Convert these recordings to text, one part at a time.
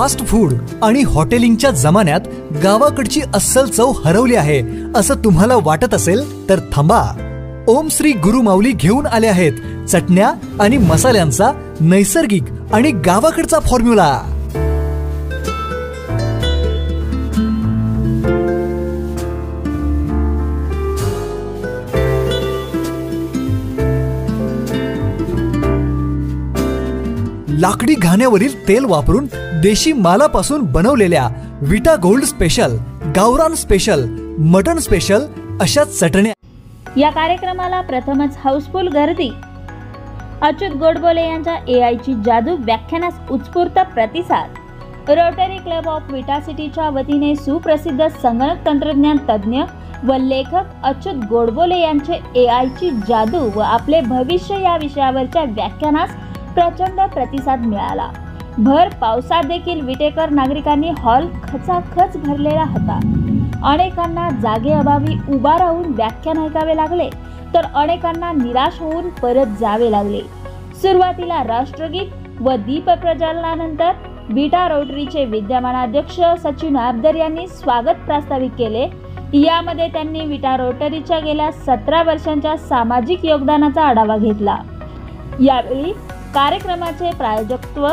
Fast food आणि हॉटेलिंगच्या जमान्यात गावाकडची अस्सल चव हरवली आहे असं तुम्हाला वाटत असेल तर थांबा. ओम श्री गुरु माऊली घेऊन आले आहेत चटण्या आणि मसाल्यांचा नैसर्गिक आणि गावाकडचा फॉर्म्युला. लाकडी घाण्यावरील तेल वापरून देशी मालापासून बनवलेल्या विटा गोल्ड स्पेशल, गावरान स्पेशल, मटन स्पेशल अशा चटण्या. या कार्यक्रमाला प्रथमच हाऊसफुल गर्दी. अच्युत गोडबोले यांच्या AI ची जादू व्याख्यानास उत्स्फूर्त प्रतिसाद. रोटरी क्लब ऑफ विटा सिटीच्या वतीने सुप्रसिद्ध संगणक तंत्रज्ञान तज्ज्ञ व लेखक अच्युत गोडबोले यांचे AI ची जादू व आपले भविष्य या विषयावरच्या व्याख्यानास प्रचंड प्रतिसाद मिळाला. भर पावसात देखील विटेकर नागरिकांनी हॉल खचाखच भरलेला होता. अनेकांना जागेअभावी उभा राहून व्याख्यान ऐकावे लागले तर अनेकांना निराश होऊन परत जावे लागले. सुरुवातीला राष्ट्रगीत व दीप प्रज्वलनानंतर विटा रोटरीचे विद्यमान अध्यक्ष सचिन अब्दर यांनी स्वागत प्रस्तावित केले. यामध्ये त्यांनी विटा रोटरीच्या गेल्या 17 वर्षांच्या सामाजिक योगदानाचा आढावा घेतला. यावेळी कार्यक्रमाचे प्रायोजकत्व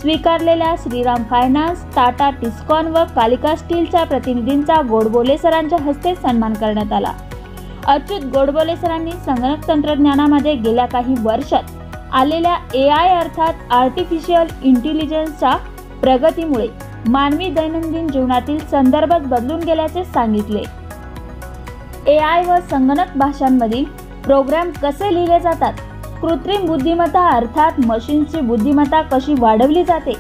स्वीकारलेल्या श्रीराम फायनान्स, टाटा टिस्कॉन व कालिका स्टीलच्या प्रतिनिधींचा गोडबोले सरांच्या हस्ते सन्मान करण्यात आला. अच्युत गोडबोले सरांनी संगणक तंत्रज्ञानामध्ये गेल्या काही वर्षात आलेल्या AI अर्थात आर्टिफिशियल इंटेलिजन्सच्या प्रगतीमुळे मानवी दैनंदिन जीवनातील संदर्भच बदलून गेल्याचे सांगितले. AI व संगणक भाषांमधील प्रोग्राम कसे लिहिले जातात, कृत्रिम बुद्धिमत्ता अर्थात मशीन्सची बुद्धिमत्ता कशी वाढवली जाते,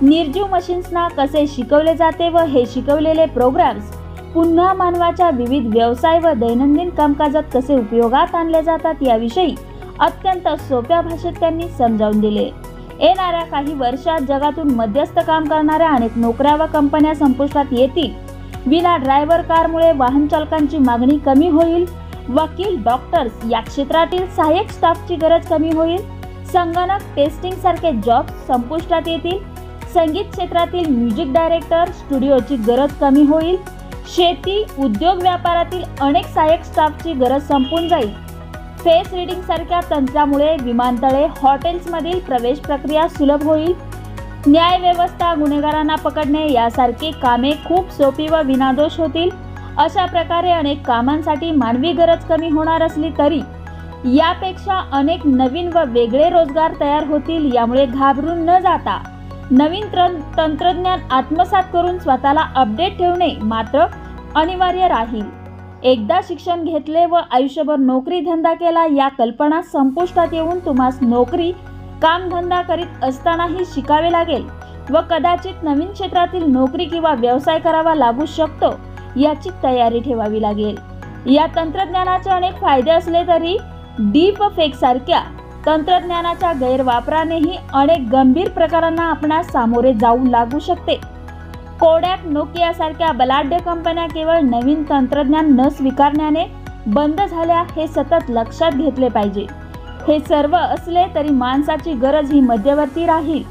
निर्जीव मशीन्सना कसे शिकवले जाते व हे शिकवलेले प्रोग्राम्स पुन्हा मानवाच्या विविध व्यवसाय व दैनंदिन कामकाजात कसे उपयोगात आणले जातात याविषयी अत्यंत सोप्या भाषेत त्यांनी समजावून दिले. येणाऱ्या काही वर्षात जगातून मध्यस्थ काम करणाऱ्या अनेक नोकऱ्या व कंपन्या संपुष्टात येतील. विना ड्रायव्हर कारमुळे वाहन चालकांची मागणी कमी होईल. वकील, डॉक्टर्स या क्षेत्रातील सहाय्यक स्टाफची गरज कमी होईल. संगणक टेस्टिंग सारखे जॉब संपुष्टात येतील. संगीत क्षेत्रातील म्युझिक डायरेक्टर, स्टुडिओची गरज कमी होईल. शेती, उद्योग व्यापारातील अनेक सहाय्यक स्टाफची गरज संपून जाईल. फेस रीडिंग सारख्या तंत्रामुळे विमानतळे, हॉटेल्समधील प्रवेश प्रक्रिया सुलभ होईल. न्याय व्यवस्था, गुन्हेगारांना पकडणे यासारखी कामे खूप सोपी व विनादोष होतील. अशा प्रकारे अनेक कामांसाठी मानवी गरज कमी होणार असली तरी यापेक्षा अनेक नवीन व वेगळे रोजगार तयार होतील. यामुळे घाबरून न जाता नवीन तंत्रज्ञान आत्मसात करून स्वतःला अपडेट ठेवणे मात्र अनिवार्य राहील. एकदा शिक्षण घेतले व आयुष्यभर नोकरी धंदा केला या कल्पना संपुष्टात येऊन तुम्हास नोकरी कामधंदा करीत असतानाही शिकावे लागेल व कदाचित नवीन क्षेत्रातील नोकरी किंवा व्यवसाय करावा लागू शकतो याची तयारी ठेवावी लागेल. या तंत्रज्ञानाचे अनेक फायदे असले तरी डीप फेक सारख्या तंत्रज्ञानाच्या गैरवापरानेही अनेक गंभीर प्रकारांना आपणास सामोरे जाऊ लागू शकते. कोडॅक, नोकिया सारख्या बलाढ्य कंपन्या केवळ नवीन तंत्रज्ञान न स्वीकारण्याने बंद झाल्या हे सतत लक्षात घेतले पाहिजे. हे सर्व असले तरी माणसाची गरज ही मध्यवर्ती राहील.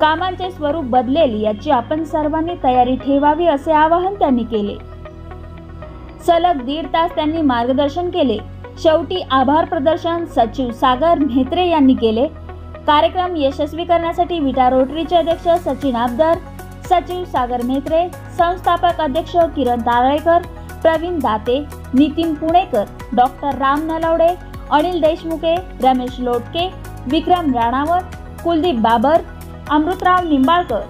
कामांचे स्वरूप बदलेल याची आपण सर्वांनी तयारी ठेवावी असे आवाहन त्यांनी केले. सलग 1.5 तास त्यांनी मार्गदर्शन केले. शेवटी आभार प्रदर्शन सचिव सागर म्हेत्रे यांनी केले. कार्यक्रम यशस्वी करण्यासाठी विटा रोटरीचे अध्यक्ष सचिन अब्दर, सचिव सागर म्हेत्रे, संस्थापक अध्यक्ष Kiran Taralekar, Pravin Date, Nitin Punekar, doctor Ram Nalawade, Anil Deshmukhe, Ramesh Lotke, Vikram Ranavar, Kuldeep Babar, Amritrao Nimbalkar,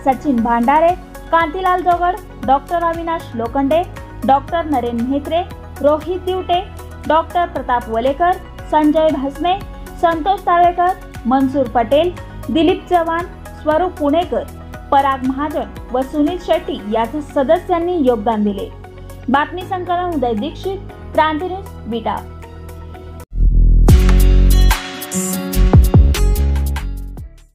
Sachin Bhandare, Kantilal Jogad, doctor Avinash Lokhande, doctor Naren Mhetre, Rohit Diwate, doctor Pratap Walekar, Sanjay Bhasme, Santosh Talekar, Mansoor Patel, Dilip Chavan, Swarup Punekar, पराग महाजन व सुनील शेट्टी या सदस्यांनी योगदान दिले. बातमी संकलन उदय दीक्षित, क्रांती न्यूज, विटा.